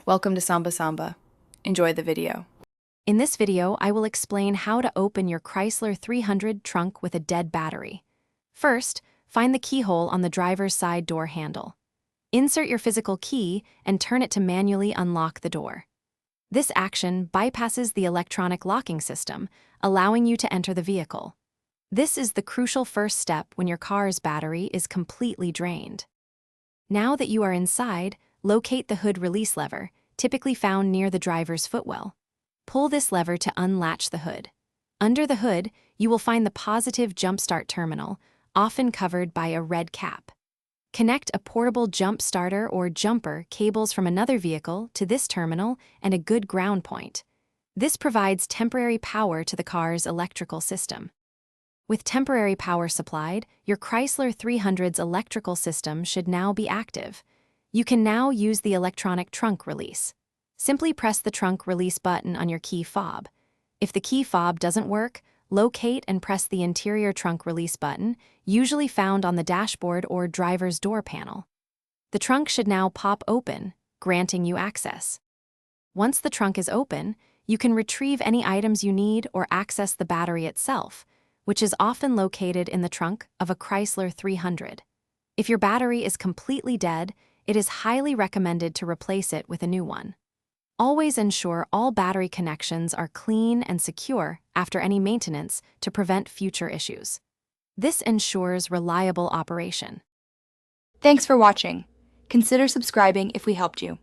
Welcome to Samba Samba. Enjoy the video. In this video, I will explain how to open your Chrysler 300 trunk with a dead battery. First, find the keyhole on the driver's side door handle. Insert your physical key and turn it to manually unlock the door. This action bypasses the electronic locking system, allowing you to enter the vehicle. This is the crucial first step when your car's battery is completely drained. Now that you are inside, locate the hood release lever, typically found near the driver's footwell. Pull this lever to unlatch the hood. Under the hood, you will find the positive jump start terminal, often covered by a red cap. Connect a portable jump starter or jumper cables from another vehicle to this terminal and a good ground point. This provides temporary power to the car's electrical system. With temporary power supplied, your Chrysler 300's electrical system should now be active. You can now use the electronic trunk release. Simply press the trunk release button on your key fob. If the key fob doesn't work, locate and press the interior trunk release button, usually found on the dashboard or driver's door panel. The trunk should now pop open, granting you access. Once the trunk is open, you can retrieve any items you need or access the battery itself, which is often located in the trunk of a Chrysler 300. If your battery is completely dead, it is highly recommended to replace it with a new one. Always ensure all battery connections are clean and secure after any maintenance to prevent future issues. This ensures reliable operation. Thanks for watching. Consider subscribing if we helped you.